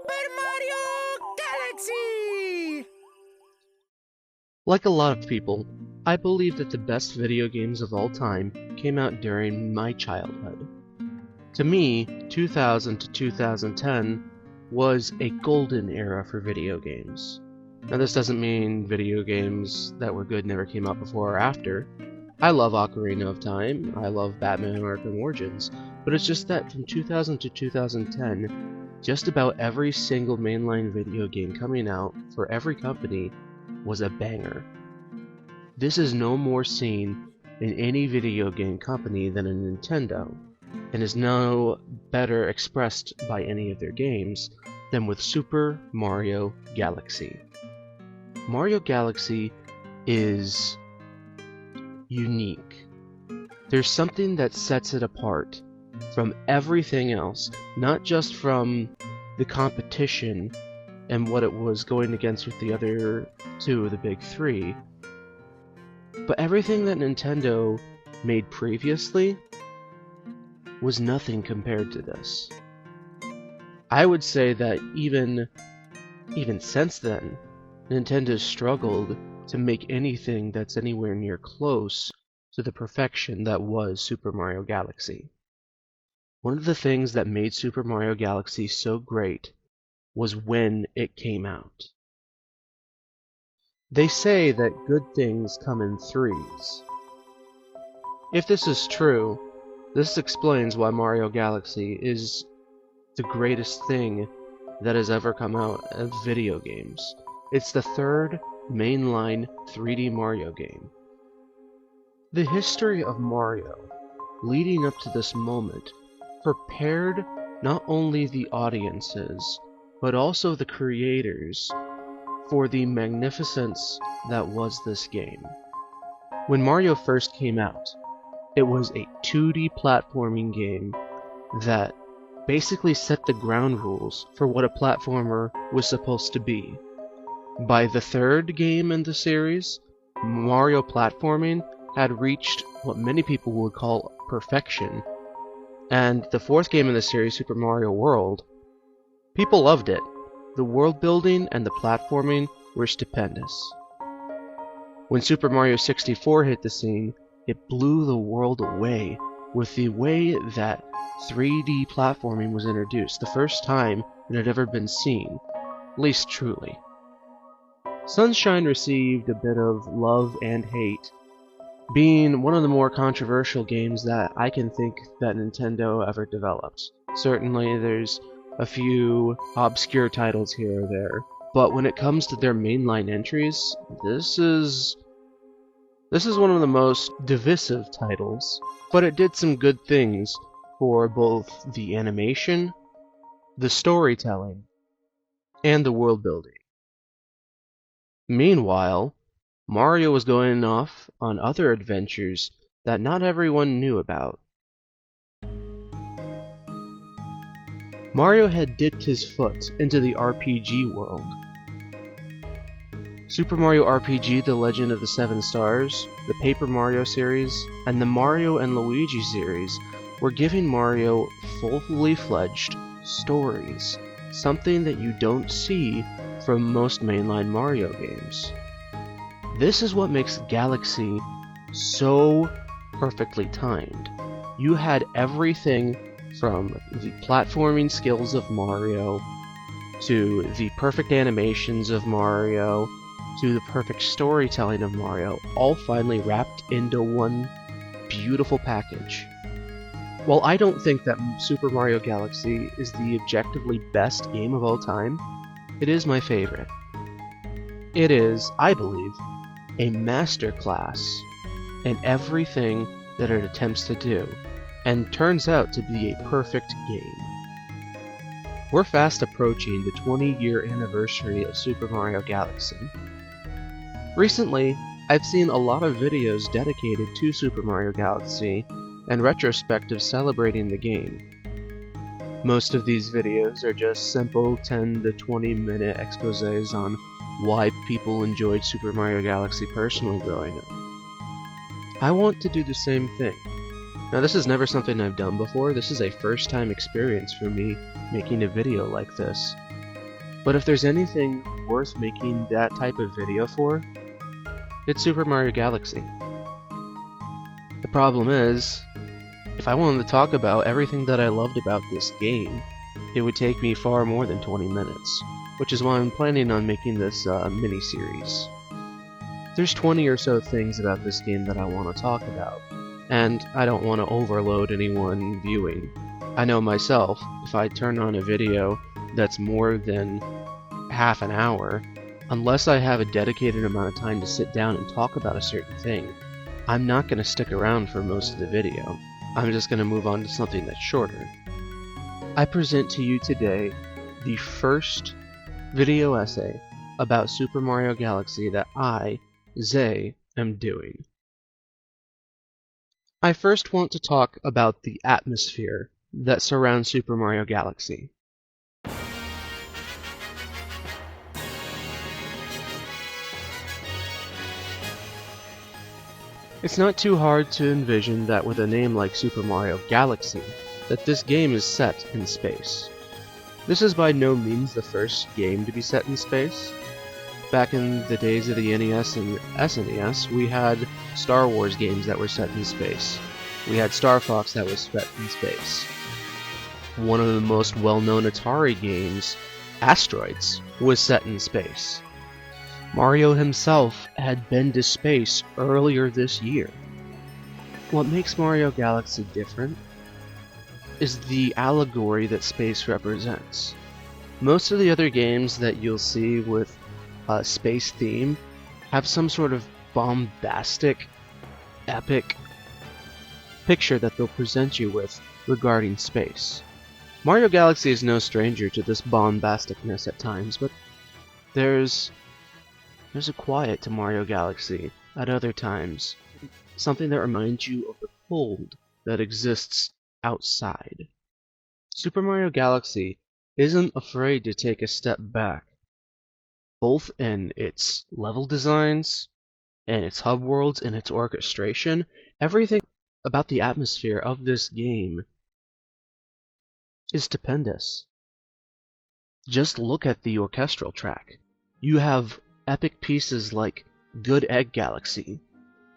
Mario Galaxy! Like a lot of people, I believe that the best video games of all time came out during my childhood. To me, 2000 to 2010 was a golden era for video games. Now this doesn't mean video games that were good never came out before or after. I love Ocarina of Time, I love Batman Arkham Origins, but it's just that from 2000 to 2010, just about every single mainline video game coming out for every company was a banger. This is no more seen in any video game company than a Nintendo, and is no better expressed by any of their games than with Super Mario Galaxy. Mario Galaxy is unique. There's something that sets it apart from everything else, not just from the competition and what it was going against with the other two of the big three, but everything that Nintendo made previously was nothing compared to this. I would say that even since then, Nintendo struggled to make anything that's anywhere near close to the perfection that was Super Mario Galaxy. One of the things that made Super Mario Galaxy so great was when it came out. They say that good things come in threes. If this is true, this explains why Mario Galaxy is the greatest thing that has ever come out of video games. It's the third mainline 3D Mario game. The history of Mario, leading up to this moment, prepared not only the audiences, but also the creators for the magnificence that was this game. When Mario first came out, it was a 2D platforming game that basically set the ground rules for what a platformer was supposed to be. By the third game in the series, Mario platforming had reached what many people would call perfection, and the fourth game in the series, Super Mario World, people loved it. The world building and the platforming were stupendous. When Super Mario 64 hit the scene, it blew the world away with the way that 3D platforming was introduced, the first time it had ever been seen, at least truly. Sunshine received a bit of love and hate, being one of the more controversial games that I can think that Nintendo ever developed. Certainly there's a few obscure titles here or there, but when it comes to their mainline entries, this is one of the most divisive titles, but it did some good things for both the animation, the storytelling, and the world building. Meanwhile, Mario was going off on other adventures that not everyone knew about. Mario had dipped his foot into the RPG world. Super Mario RPG The Legend of the Seven Stars, the Paper Mario series, and the Mario and Luigi series were giving Mario fully fledged stories, something that you don't see from most mainline Mario games. This is what makes Galaxy so perfectly timed. You had everything from the platforming skills of Mario, to the perfect animations of Mario, to the perfect storytelling of Mario, all finally wrapped into one beautiful package. While I don't think that Super Mario Galaxy is the objectively best game of all time, it is my favorite. It is, I believe, a masterclass in everything that it attempts to do, and turns out to be a perfect game. We're fast approaching the 20-year anniversary of Super Mario Galaxy. Recently, I've seen a lot of videos dedicated to Super Mario Galaxy and Retrospective celebrating the game. Most of these videos are just simple 10 to 20 minute exposés on why people enjoyed Super Mario Galaxy personally growing up. I want to do the same thing. Now this is never something I've done before, this is a first time experience for me making a video like this. But if there's anything worth making that type of video for, it's Super Mario Galaxy. The problem is, if I wanted to talk about everything that I loved about this game, it would take me far more than 20 minutes, which is why I'm planning on making this mini-series. There's 20 or so things about this game that I want to talk about, and I don't want to overload anyone viewing. I know myself, if I turn on a video that's more than half an hour, unless I have a dedicated amount of time to sit down and talk about a certain thing, I'm not going to stick around for most of the video. I'm just going to move on to something that's shorter. I present to you today the first video essay about Super Mario Galaxy that I, Zay, am doing. I first want to talk about the atmosphere that surrounds Super Mario Galaxy. It's not too hard to envision that with a name like Super Mario Galaxy, that this game is set in space. This is by no means the first game to be set in space. Back in the days of the NES and SNES, we had Star Wars games that were set in space. We had Star Fox that was set in space. One of the most well-known Atari games, Asteroids, was set in space. Mario himself had been to space earlier this year. What makes Mario Galaxy different is the allegory that space represents. Most of the other games that you'll see with a space theme have some sort of bombastic, epic picture that they'll present you with regarding space. Mario Galaxy is no stranger to this bombasticness at times, but there's a quiet to Mario Galaxy at other times, something that reminds you of the cold that exists outside. Super Mario Galaxy isn't afraid to take a step back, both in its level designs, and its hub worlds, and its orchestration. Everything about the atmosphere of this game is stupendous. Just look at the orchestral track. You have epic pieces like Good Egg Galaxy,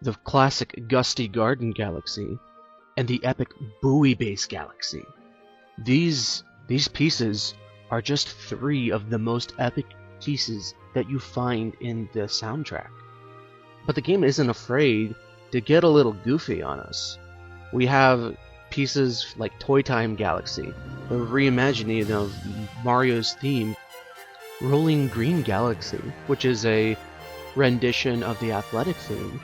the classic Gusty Garden Galaxy, and the epic Buoy Base Galaxy. These pieces are just three of the most epic pieces that you find in the soundtrack. But the game isn't afraid to get a little goofy on us. We have pieces like Toy Time Galaxy, a reimagining of Mario's theme, Rolling Green Galaxy, which is a rendition of the athletic theme,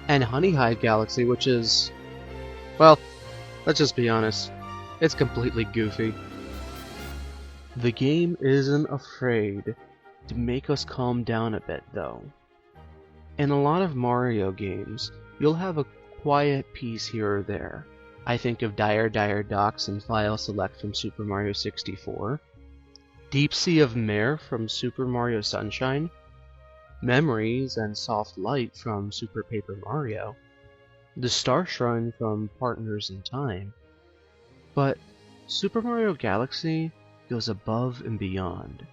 and Honey Hive Galaxy, which is, well, let's just be honest, it's completely goofy. The game isn't afraid to make us calm down a bit, though. In a lot of Mario games, you'll have a quiet piece here or there. I think of Dire Dire Docks and File Select from Super Mario 64, Deep Sea of Mare from Super Mario Sunshine, Memories and Soft Light from Super Paper Mario, the Star Shrine from Partners in Time. But Super Mario Galaxy goes above and beyond.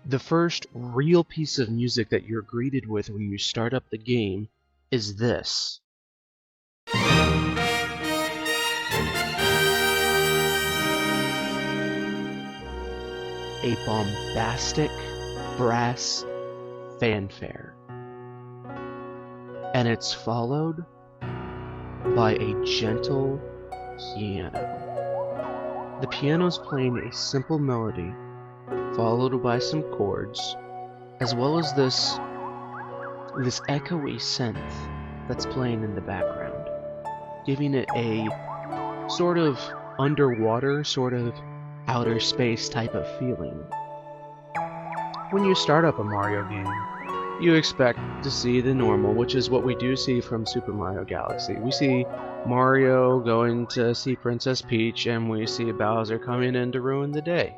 The first real piece of music that you're greeted with when you start up the game is this. A bombastic brass fanfare. And it's followed by a gentle piano. The piano's playing a simple melody, followed by some chords, as well as this echoey synth that's playing in the background, giving it a sort of underwater, sort of outer space type of feeling. When you start up a Mario game, you expect to see the normal, which is what we do see from Super Mario Galaxy. We see Mario going to see Princess Peach, and we see Bowser coming in to ruin the day.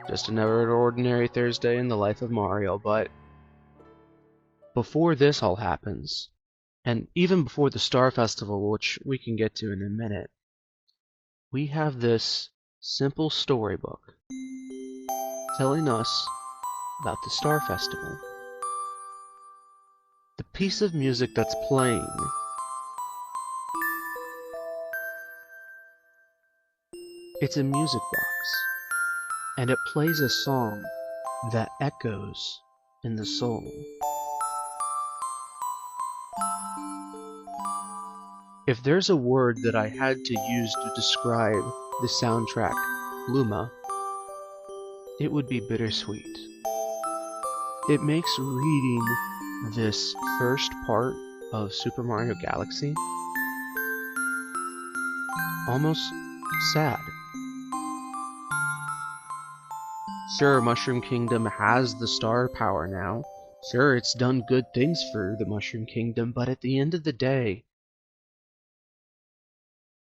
Just another ordinary Thursday in the life of Mario, but before this all happens, and even before the Star Festival, which we can get to in a minute, we have this simple storybook telling us about the Star Festival. The piece of music that's playing it's a music box, and it plays a song that echoes in the soul. If there's a word that I had to use to describe the soundtrack, Luma, it would be bittersweet. It makes reading this first part of Super Mario Galaxy almost sad. Sure, Mushroom Kingdom has the star power now. Sure, it's done good things for the Mushroom Kingdom, but at the end of the day,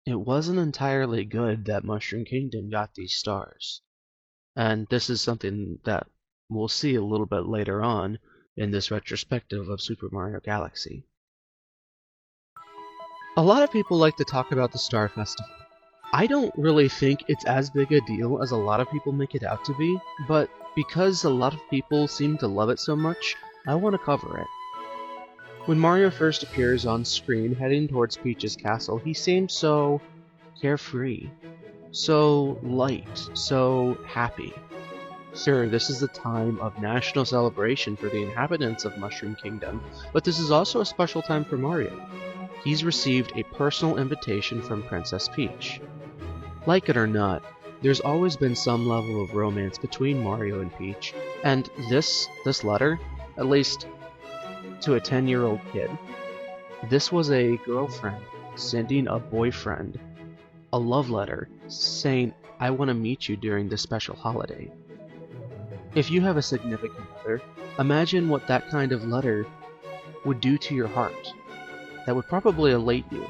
it wasn't entirely good that Mushroom Kingdom got these stars. And this is something that we'll see a little bit later on in this retrospective of Super Mario Galaxy. A lot of people like to talk about the Star Festival. I don't really think it's as big a deal as a lot of people make it out to be, but because a lot of people seem to love it so much, I want to cover it. When Mario first appears on screen heading towards Peach's castle, he seems so carefree, so light, so happy. Sure, this is a time of national celebration for the inhabitants of Mushroom Kingdom, but this is also a special time for Mario. He's received a personal invitation from Princess Peach. Like it or not, there's always been some level of romance between Mario and Peach, and this letter, at least to a 10-year-old kid, this was a girlfriend sending a boyfriend a love letter saying, "I want to meet you during this special holiday." If you have a significant other, imagine what that kind of letter would do to your heart. That would probably elate you.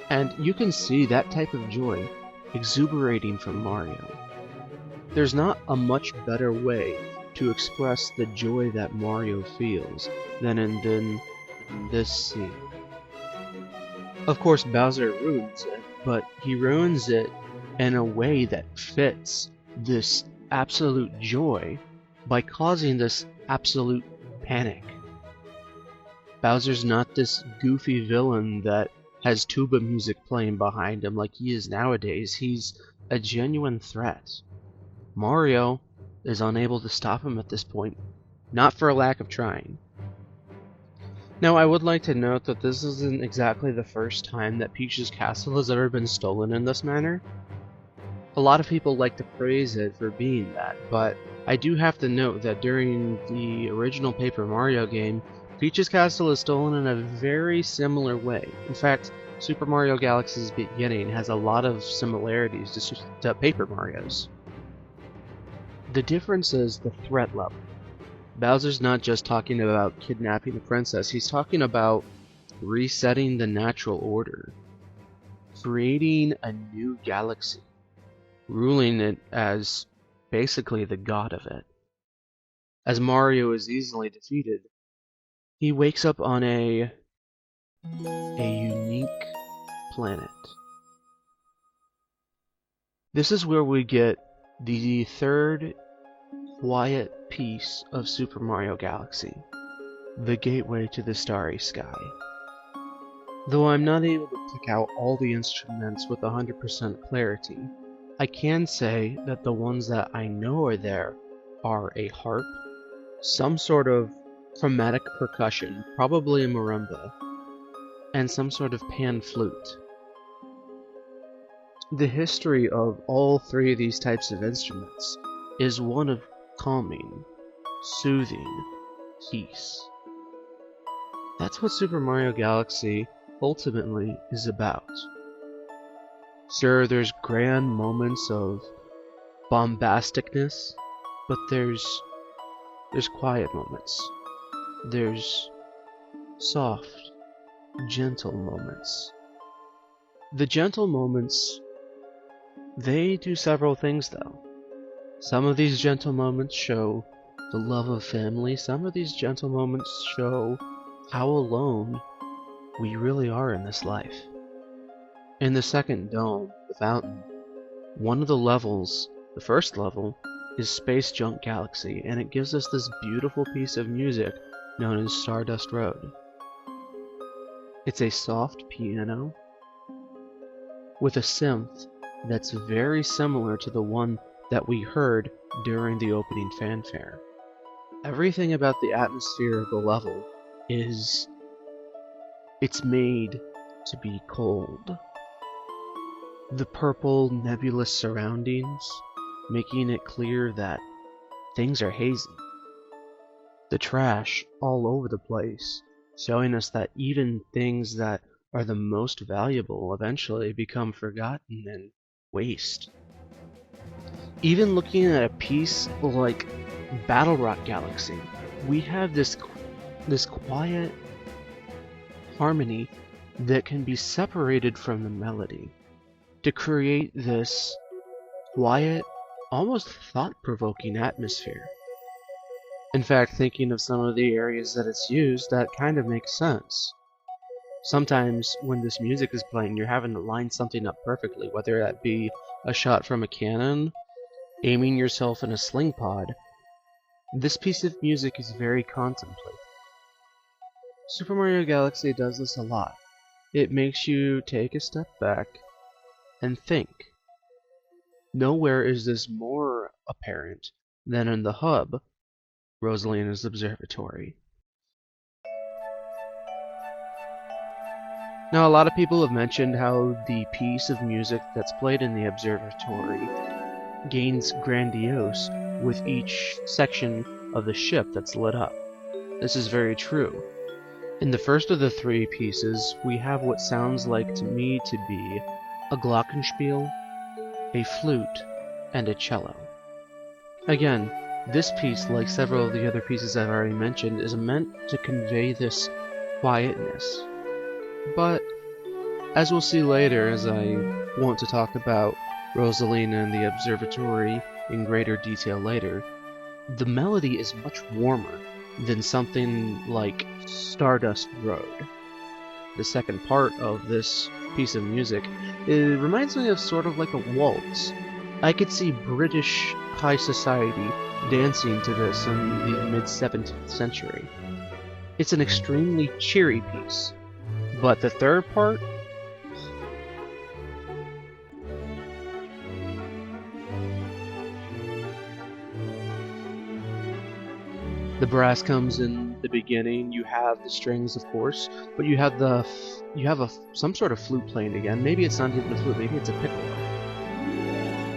And you can see that type of joy exuberating from Mario. There's not a much better way to express the joy that Mario feels than in this scene. Of course, Bowser ruins it, but he ruins it in a way that fits this absolute joy by causing this absolute panic. Bowser's not this goofy villain that has tuba music playing behind him like he is nowadays. He's a genuine threat. Mario is unable to stop him at this point, not for a lack of trying. Now, I would like to note that this isn't exactly the first time that Peach's castle has ever been stolen in this manner. A lot of people like to praise it for being that, but I do have to note that during the original Paper Mario game, Peach's castle is stolen in a very similar way. In fact, Super Mario Galaxy's beginning has a lot of similarities to Paper Mario's. The difference is the threat level. Bowser's not just talking about kidnapping a princess, he's talking about resetting the natural order, creating a new galaxy, ruling it as basically the god of it. As Mario is easily defeated, he wakes up on a unique planet. This is where we get the third quiet piece of Super Mario Galaxy, the gateway to the starry sky. Though I'm not able to pick out all the instruments with 100% clarity, I can say that the ones that I know are there are a harp, some sort of chromatic percussion, probably a marimba, and some sort of pan flute. The history of all three of these types of instruments is one of calming, soothing peace. That's what Super Mario Galaxy ultimately is about. Sure, there's grand moments of bombasticness, but there's quiet moments. There's soft, gentle moments. The gentle moments, they do several things though. Some of these gentle moments show the love of family. Some of these gentle moments show how alone we really are in this life. In the second dome, the fountain, one of the levels, the first level, is Space Junk Galaxy, and it gives us this beautiful piece of music known as Stardust Road. It's a soft piano with a synth that's very similar to the one that we heard during the opening fanfare. Everything about the atmosphere of the level it's made to be cold. The purple nebulous surroundings, making it clear that things are hazy. The trash all over the place, showing us that even things that are the most valuable eventually become forgotten and waste. Even looking at a piece like Battle Rock Galaxy, we have this quiet harmony that can be separated from the melody to create this quiet, almost thought-provoking atmosphere. In fact, thinking of some of the areas that it's used, that kind of makes sense. Sometimes when this music is playing, you're having to line something up perfectly, whether that be a shot from a cannon, aiming yourself in a sling pod. This piece of music is very contemplative. Super Mario Galaxy does this a lot. It makes you take a step back and think. Nowhere is this more apparent than in the hub, Rosalina's observatory. Now, a lot of people have mentioned how the piece of music that's played in the observatory gains grandiose with each section of the ship that's lit up. This is very true. In the first of the three pieces, we have what sounds like to me to be a glockenspiel, a flute, and a cello. Again, this piece, like several of the other pieces I've already mentioned, is meant to convey this quietness. But, as we'll see later, as I want to talk about Rosalina and the observatory in greater detail later, the melody is much warmer than something like Stardust Road. The second part of this piece of music, it reminds me of sort of like a waltz. I could see British high society dancing to this in the mid-17th century. It's an extremely cheery piece, but the third part, the brass comes in the beginning. You have the strings, of course, but you have some sort of flute playing again. Maybe it's not even a flute, maybe it's a piccolo.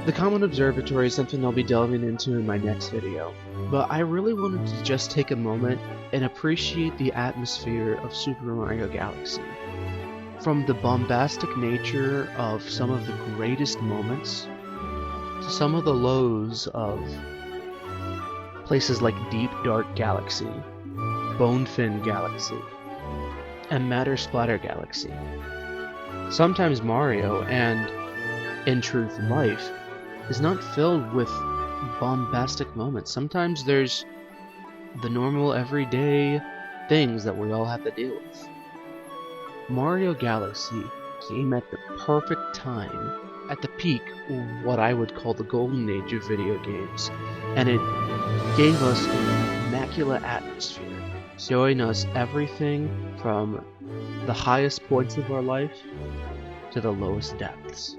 The Common Observatory is something I'll be delving into in my next video, but I really wanted to just take a moment and appreciate the atmosphere of Super Mario Galaxy. From the bombastic nature of some of the greatest moments, to some of the lows of places like Deep Dark Galaxy, Bonefin Galaxy, and Matter Splatter Galaxy. Sometimes Mario, and in truth life, is not filled with bombastic moments. Sometimes there's the normal everyday things that we all have to deal with. Mario Galaxy came at the perfect time, at the peak of what I would call the golden age of video games, and it gave us an immaculate atmosphere, showing us everything from the highest points of our life to the lowest depths.